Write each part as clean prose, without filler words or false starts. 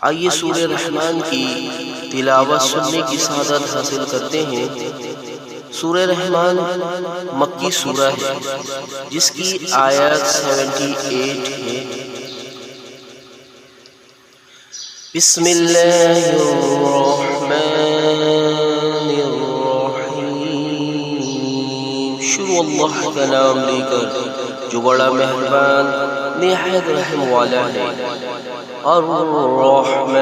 آئیے سورہ رحمان کی تلاوت سننے کی سعادت حاصل کرتے ہیں۔ سورہ رحمان مکی سورہ ہے جس کی آیت 78 ہے۔ بسم اللہ الرحمن الرحیم، شروع اللہ کا نام لے کر جو بڑا مہربان نہایت رحم والا ہے۔ الرحمن،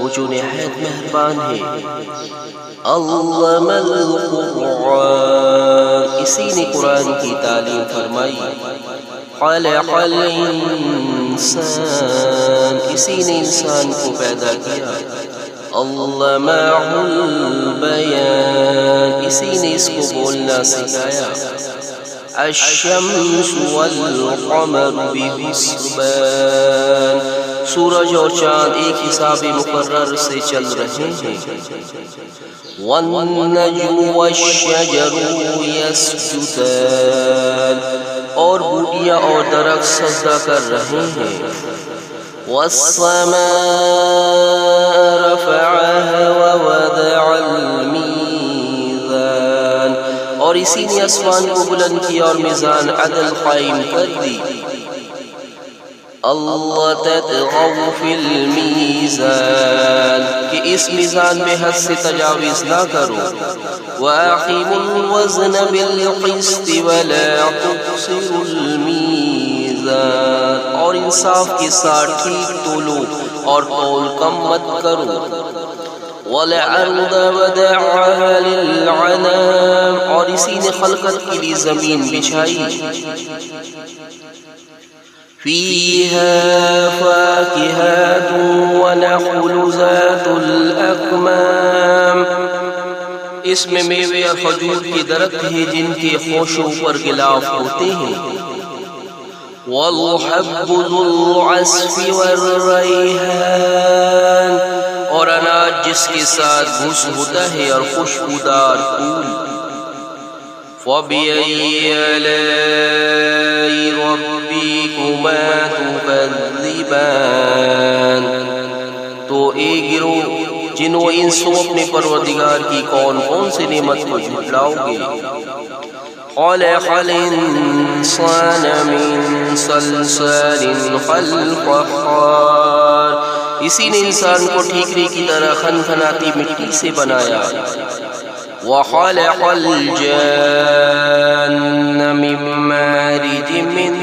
وہ جو نہایت مہربان ہے۔ علم القرآن، اسی نے قرآن کی تعلیم فرمائی۔ خلق الانسان، اسی نے انسان کو پیدا کیا۔ علمہ البیان، اسی نے اس کو بولنا سکھایا۔ الشمس والقمر بحسبان، سورج اور چاند ایک حساب مقرر سے چل رہے ہیں۔ والنجم والشجر يسجدان، اور بوٹیاں اور درخت سجدہ کر رہے ہیں۔ والسماء رفعها ووضع الميزان، اور اسی نے آسمان کو بلند کیا اور میزان عدل قائم کر دی۔ اللہ تطغوا فی المیزان، کہ اس میزان میں حد سے تجاوز نہ کرو۔ وَأَقِیمُوا الْوَزْنَ بِالْقِسْطِ وَلَا تُخْسِرُوا الْمِیزَانَ، اور انصاف کے ساتھ ٹھیک تولو اور تول کم مت کرو۔ وَالْأَرْضَ وَضَعَهَا لِلْأَنَامِ، اور اسی نے خلقت کے لیے زمین بچھائی۔ فِيهَا فَاكِهَةٌ وَنَخْلٌ ذَاتُ الْأَكْمَامِ، اس میں میوے اور کھجور کے درخت ہیں جن کے خوشوں پر غلاف ہوتے ہیں۔ وَالْحَبُّ ذُو الْعَصْفِ وَالرَّيْحَانُ، اور اناج جس کے ساتھ بھوس ہوتا ہے اور خوشبودار پھول۔ فَبِأَيِّ آلَاءِ رَبِّكُمَا تُكَذِّبَانِ، تو ایک گروہ جن و انسوں اپنے پروردگار کی کون کون سے نعمت کو جھٹلاؤ گے۔ خلق الانسان من صلصال كالفخار، اسی نے انسان کو ٹھیکری کی طرح کھنکھناتی مٹی سے بنایا۔ وخلق الجان من مارج من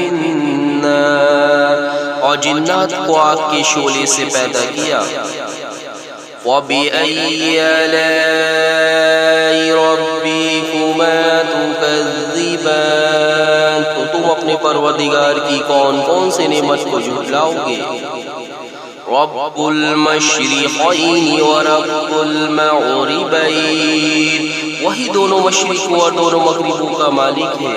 نار، اور جنات کو آگ کے شعلے سے پیدا کیا۔ وَبِأَيِّ آلَاءِ رَبِّكُمَا تُكَذِّبَانِ، تو تم اپنے پروردگار کی کون کون سے نعمت کو جھٹلاؤ گے۔ رب المشرقین ورب المغربین، وہی دونوں مشرقوں اور دونوں مغربوں کا مالک ہے۔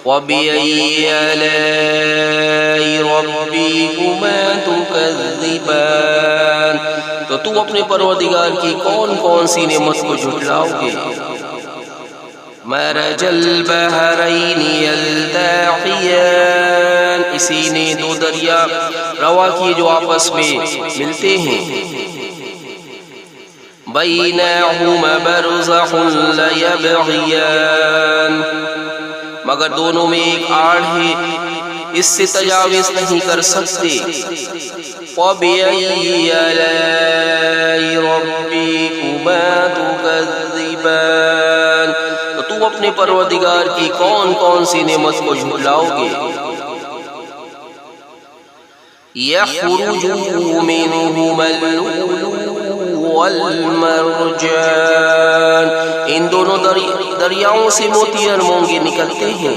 وَبِأَيِّ آلَاءِ رَبِّكُمَا تُكَذِّبَانِ، تو تم اپنے پروردگار کی کون کون سی نعمت کو جھٹلاؤ گے۔ مرج البحرین یلتقیان، اسی نے دو دریا روا کیے جو آپس میں ملتے ہیں۔ بینہما برزخ لا یبغیان، مگر دونوں میں ایک آڑ ہے، اس سے تجاوز نہیں کر سکتے۔ فَبِأَيِّ آلَاءِ رَبِّكُمَا تُكَذِّبَانِ، تو تم اپنے پروردگار کی کون کون سی نعمت کو جھٹلاؤ گے۔ يَخْرُجُ مِنْهُمَا اللُّؤْلُؤُ وَالْمَرْجَانُ، ان دونوں دریاؤں سے موتی اور مونگے نکلتے ہیں۔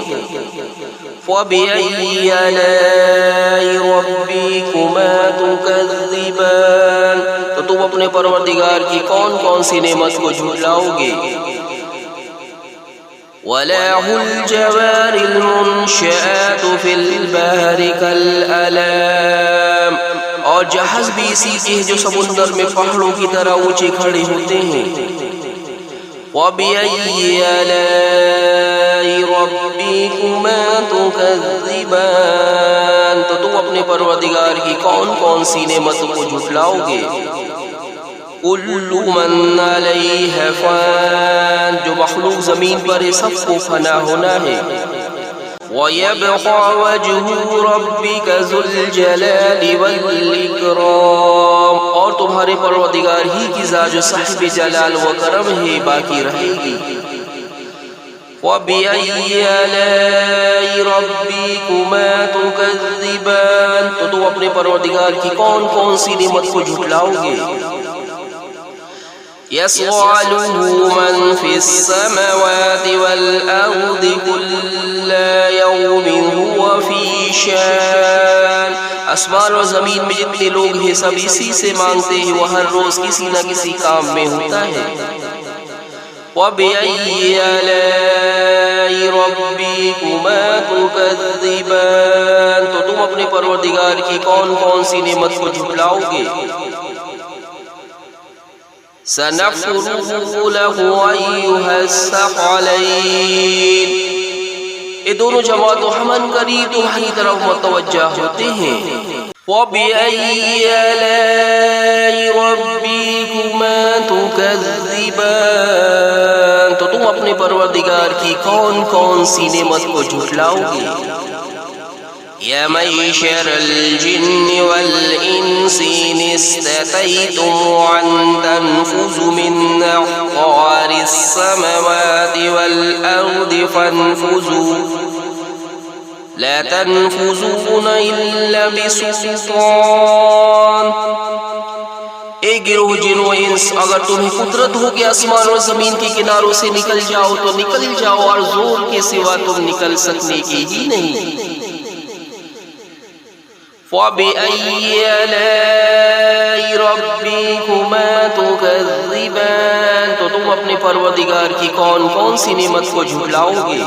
فَبِأَيِّ آلَاءِ رَبِّكُمَا تُكَذِّبَانِ، تو تم اپنے پروردگار کی کون کون سی نعمت کو جھٹلاؤ گے۔ وَلَهُ الْجَوَارِ الْمُنشَآتُ فِي الْبَحْرِ كَالْأَعْلَامِ، اور جہاز بھی اسی کے جو سمندر میں پہاڑوں کی طرح اونچے کھڑے ہوتے ہیں۔ وَبِأَيِّ آلَاءِ رَبِّكُمَا تُكَذِّبَانِ، تو تم اپنے پروردگار کی کون کون سی نعمت کو جھٹلاؤ گے؟ کل من علیہ فان، جو مخلوق زمین پر ہے سب کو فنا ہونا ہے۔ وَيَبْقَى وَجْهُ رَبِّكَ ذُو الْجَلَالِ وَالْإِكْرَامِ، اور تمہارے پروردگار ہی کی ذات جو صاحب جلال و کرم ہے باقی رہے گی۔ وَبِأَيِّ آلَاءِ رَبِّكُمَا تُكَذِّبَانِ، تو تم اپنے پروردگار کی کون کون سی نعمت کو جھٹلاؤ گے؟ يَسْأَلُهُ مَنْ فِي السَّمَاوَاتِ وَالْأَرْضِ كُلَّ يَوْمٍ هُوَ فِي شَأْنٍ، آسمان اور زمین میں جتنے لوگ ہیں سب اسی سے مانگتے ہیں، وہ ہر روز کسی نہ کسی کام میں ہوتا ہے۔ وَبِأَيِّ آلَاءِ رَبِّكُمَا تُكَذِّبَانِ، تو تم اپنے پروردگار کی کون کون سی نعمت کو جھٹلاؤ گے؟ سَنَفْرُغُ لَهُ أَيُّهَ الثَّقَلَيْنِ، یہ دونوں جماعت و ہمن قریب تمہاری طرف متوجہ ہوتے ہیں۔ وَبِأَيِّ آلَاءِ رَبِّكُمَا تُكَذِّبَانِ، تو تم اپنے پروردگار کی کون کون سی نعمت کو جھٹلاؤ گے؟ یا معشر الجن والانس ان استطعتم ان تنفذوا من اقطار السماوات والارض فانفذوا لا تنفذون الا بسلطان، اے گروہ جن و انس، اگر تمہیں قدرت ہو کہ آسمان اور زمین کے کناروں سے نکل جاؤ تو نکل جاؤ، اور زور کے سوا تم نکل سکنے کی ہی نہیں۔ فَبِأَيِّ آلَاءِ رَبِّكُمَا تُكَذِّبَانِ، تو تم اپنے پروردگار کی کون کون سی نعمت کو جھٹلاؤ گے؟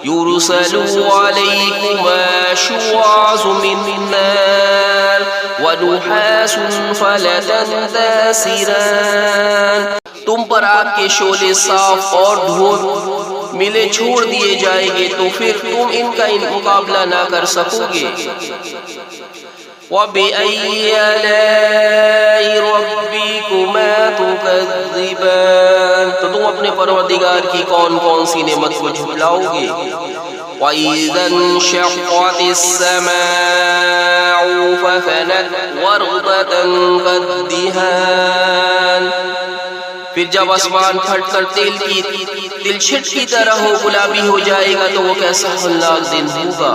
يُرْسَلُ عَلَيْكُمَا شُوَاظٌ مِّن نَّارٍ وَنُحَاسٌ فَلَا تَنتَصِرَانِ، تم پر آگ کے شعلے صاف اور دھوپ ملے چھوڑ دیے جائیں گے تو پھر تم ان کا مقابلہ نہ کر سکو گے۔ وَبِأَيِّ آلَاءِ رَبِّكُمَا تُكَذِّبَانِ، تو تم اپنے پروردگار کی کون کون سی نعمت کو جھٹلاؤ گے؟ وَإِذَا انشَقَّتِ السَّمَاءُ فَكَانَتْ وَرْدَةً كَالدِّهَانِ، پھر جب آسمان پھٹ کر تل چھٹ کی طرح ہو گلابی ہو جائے گا تو وہ کیسا ہولناک دن ہوگا۔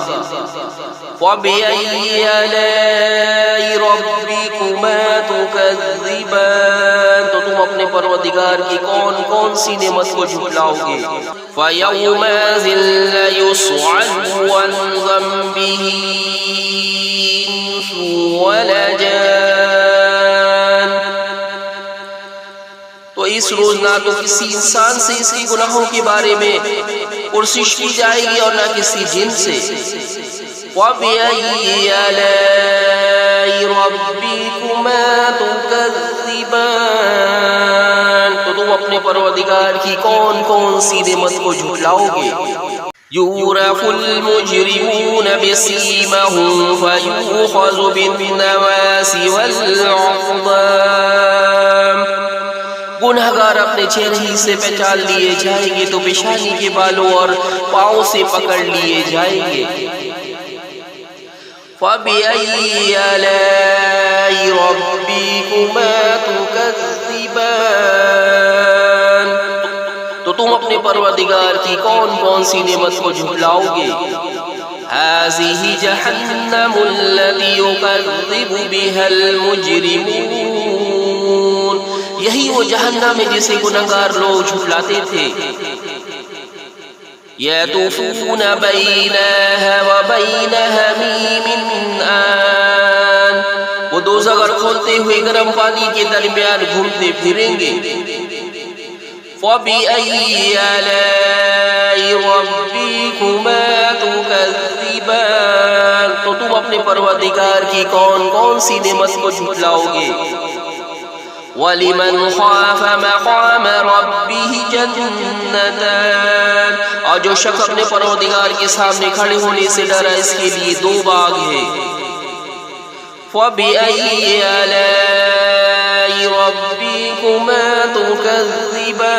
وَبِأَيِّ آلَاءِ رَبِّكُمَا تُكَذِّبَانِ، تو تم اپنے پروردگار کی کون کون سی نعمت کو جھٹلاؤ گے؟ فَيَوْمَئِذٍ لَا يُسْأَلُ عَنْ ذَنبِهِ إِنسٌ وَلَا جَانٌ، تو اس روز نہ تو کسی انسان سے اس کی گناہوں کے بارے میں پرسش کی جائے گی اور نہ کسی جن سے۔ وَبِأَيِّ آلَاءِ رَبِّكُمَا تُكَذِّبَانِ، تو تم اپنے پروردگار کی کون کون سی نعمت کو جھٹلاؤ گے؟ يُعْرَفُ الْمُجْرِمُونَ بِسِيمَاهُمْ فَيُؤْخَذُ بِالنَّوَاصِي وَالْأَقْدَامِ، گنہگار اپنے چہرے ہی سے پہچان لیے جائیں گے تو پیشانی کے بالوں اور پاؤں سے پکڑ لیے جائیں گے۔ فَبِأَيِّ آلَاءِ رَبِّكُمَا تُكَذِّبَانِ، تو تم اپنے پروردگار کی کون کون سی نعمت کو جھٹلاؤ گے؟ هَذِهِ جَهَنَّمُ الَّتِي يُكَذِّبُ بِهَا الْمُجْرِمُونَ، یہی وہ جہنم ہے جسے گنہگار لوگ جھٹلاتے تھے۔ يَطُوفُونَ بَيْنَهَا وَبَيْنَ حَمِيمٍ آنٍ، وہ دوزخ کھولتے ہوئے گرم پانی کے درمیان گھومتے پھریں گے۔ فَبِأَيِّ آلَاءِ رَبِّكُمَا تُكَذِّبَانِ، تو تم اپنے پروردگار کی کون کون سی نعمت کو جھٹلاؤ گے؟ وَلِمَنْ خَافَ مَقَامَ رَبِّهِ جَنَّتَانِ، اور اور جو شخص اپنے پروردگار کے سامنے کھڑے ہونے سے ڈرا اس کے لیے 2 باغ ہیں۔ فَبِأَيِّ آلَاءِ رَبِّكُمَا تُكَذِّبَانِ،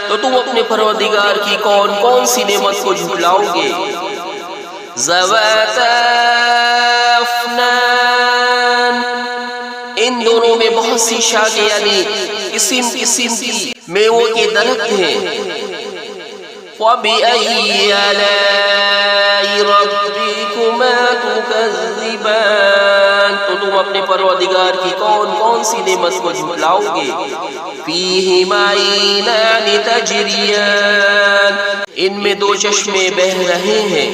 تو تم اپنے پروردگار کی کون کون سی نعمت کو جھٹلاؤ گے؟ ذَوَاتَا أَفْنَانٍ، ان دونوں میں بہت سی شاخیں یعنی قسم قسم کی میووں کے درخت ہیں۔ فَبِأَيِّ آلَاءِ رَبِّكُمَا تُكَذِّبَانِ، تو تم اپنے پروردگار کی کون کون سی نعمت کو جھٹلاؤ گے؟ فِيهِمَا عَيْنَانِ تَجْرِيَانِ، ان میں 2 چشمے بہہ رہے ہیں۔